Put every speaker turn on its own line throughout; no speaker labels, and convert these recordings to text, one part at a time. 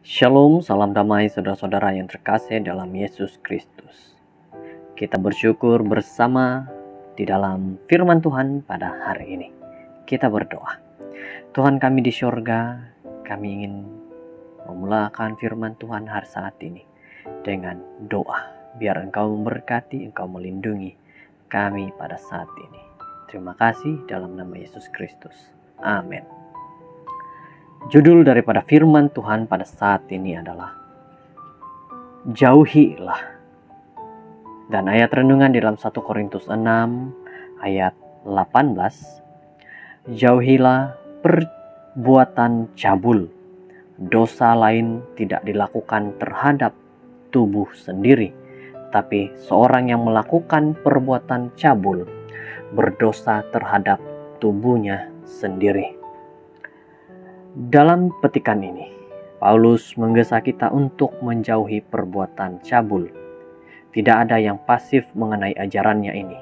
Shalom, salam damai saudara-saudara yang terkasih dalam Yesus Kristus. Kita bersyukur bersama di dalam firman Tuhan pada hari ini. Kita berdoa. Tuhan kami di sorga, kami ingin memulakan firman Tuhan hari saat ini dengan doa. Biar Engkau memberkati, Engkau melindungi kami pada saat ini. Terima kasih dalam nama Yesus Kristus. Amin. Judul daripada firman Tuhan pada saat ini adalah Jauhilah. Dan ayat renungan di dalam 1 Korintus 6 ayat 18. Jauhilah perbuatan cabul. Dosa lain tidak dilakukan terhadap tubuh sendiri, tapi seorang yang melakukan perbuatan cabul berdosa terhadap tubuhnya sendiri. Dalam petikan ini, Paulus menggesa kita untuk menjauhi perbuatan cabul. Tidak ada yang pasif mengenai ajarannya ini.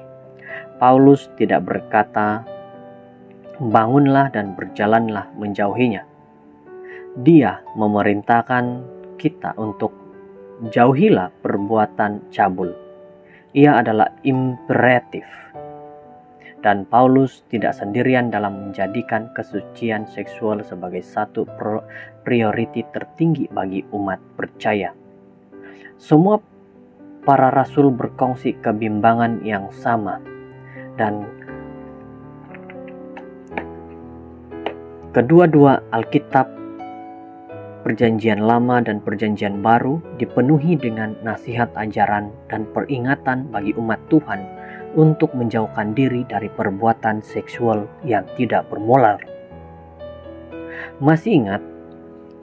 Paulus tidak berkata, bangunlah dan berjalanlah menjauhinya. Dia memerintahkan kita untuk jauhilah perbuatan cabul. Ia adalah imperatif. Dan Paulus tidak sendirian dalam menjadikan kesucian seksual sebagai satu prioriti tertinggi bagi umat percaya. Semua para rasul berkongsi kebimbangan yang sama, dan kedua-dua Alkitab, Perjanjian Lama dan Perjanjian Baru, dipenuhi dengan nasihat ajaran dan peringatan bagi umat Tuhan untuk menjauhkan diri dari perbuatan seksual yang tidak bermoral. Masih ingat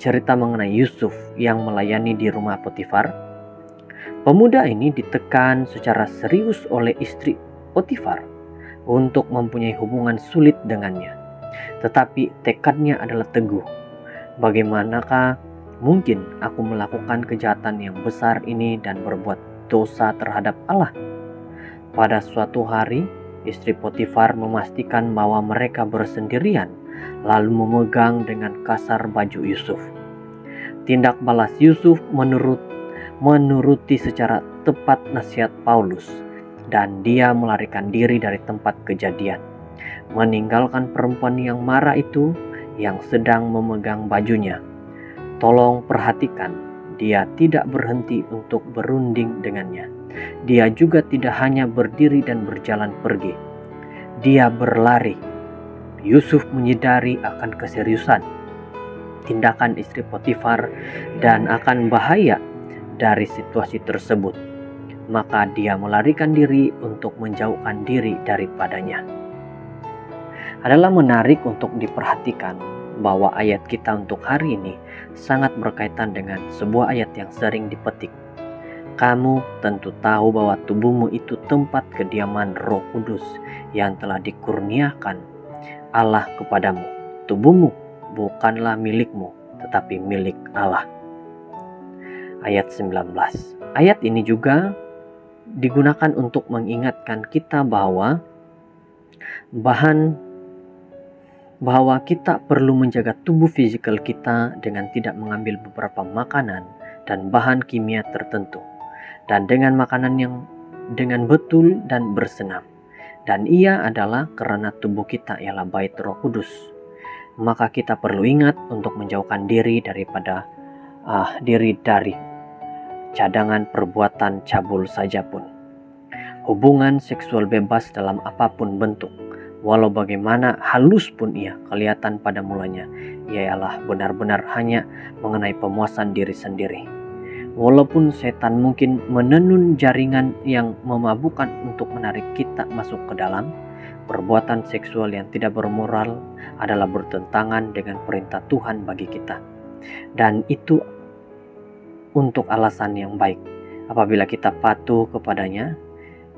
cerita mengenai Yusuf yang melayani di rumah Potifar? Pemuda ini ditekan secara serius oleh istri Potifar untuk mempunyai hubungan sulit dengannya. Tetapi tekadnya adalah teguh. Bagaimanakah mungkin aku melakukan kejahatan yang besar ini dan berbuat dosa terhadap Allah? Pada suatu hari, istri Potifar memastikan bahwa mereka bersendirian, lalu memegang dengan kasar baju Yusuf. Tindak balas Yusuf menuruti secara tepat nasihat Paulus, dan dia melarikan diri dari tempat kejadian, meninggalkan perempuan yang marah itu yang sedang memegang bajunya. Tolong perhatikan, dia tidak berhenti untuk berunding dengannya. Dia juga tidak hanya berdiri dan berjalan pergi. Dia berlari. Yusuf menyadari akan keseriusan tindakan istri Potifar dan akan bahaya dari situasi tersebut. Maka dia melarikan diri untuk menjauhkan diri daripadanya. Adalah menarik untuk diperhatikan bahwa ayat kita untuk hari ini sangat berkaitan dengan sebuah ayat yang sering dipetik. Kamu tentu tahu bahwa tubuhmu itu tempat kediaman Roh Kudus yang telah dikurniakan Allah kepadamu. Tubuhmu bukanlah milikmu, tetapi milik Allah. Ayat 19. Ayat ini juga digunakan untuk mengingatkan kita bahwa kita perlu menjaga tubuh fisikal kita dengan tidak mengambil beberapa makanan dan bahan kimia tertentu, dan dengan makanan yang dengan betul dan bersenam. Dan ia adalah karena tubuh kita ialah bait Roh Kudus. Maka kita perlu ingat untuk menjauhkan diri dari cadangan perbuatan cabul saja pun. Hubungan seksual bebas dalam apapun bentuk, walau bagaimana halus pun ia kelihatan pada mulanya, ialah benar-benar hanya mengenai pemuasan diri sendiri. Walaupun setan mungkin menenun jaringan yang memabukkan untuk menarik kita masuk ke dalam, perbuatan seksual yang tidak bermoral adalah bertentangan dengan perintah Tuhan bagi kita. Dan itu untuk alasan yang baik. Apabila kita patuh kepadanya,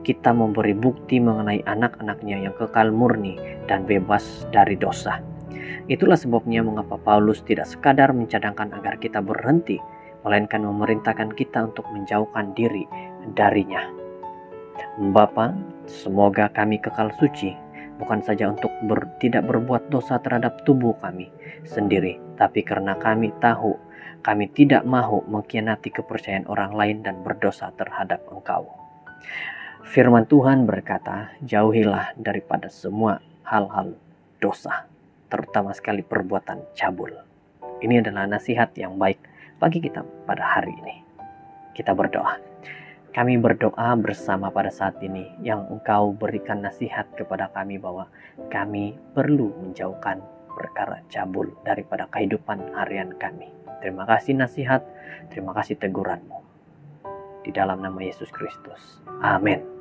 kita memberi bukti mengenai anak-anaknya yang kekal murni dan bebas dari dosa. Itulah sebabnya mengapa Paulus tidak sekadar mencadangkan agar kita berhenti, melainkan memerintahkan kita untuk menjauhkan diri darinya. Bapa, semoga kami kekal suci, bukan saja untuk tidak berbuat dosa terhadap tubuh kami sendiri, tapi karena kami tahu Kami tidak mau mengkhianati kepercayaan orang lain dan berdosa terhadap Engkau. Firman Tuhan berkata, jauhilah daripada semua hal-hal dosa, terutama sekali perbuatan cabul. Ini adalah nasihat yang baik bagi kita pada hari ini. Kita berdoa. Kami berdoa bersama pada saat ini yang Engkau berikan nasihat kepada kami bahwa kami perlu menjauhkan perkara cabul daripada kehidupan harian kami. Terima kasih nasihat, terima kasih teguran-Mu. Di dalam nama Yesus Kristus. Amin.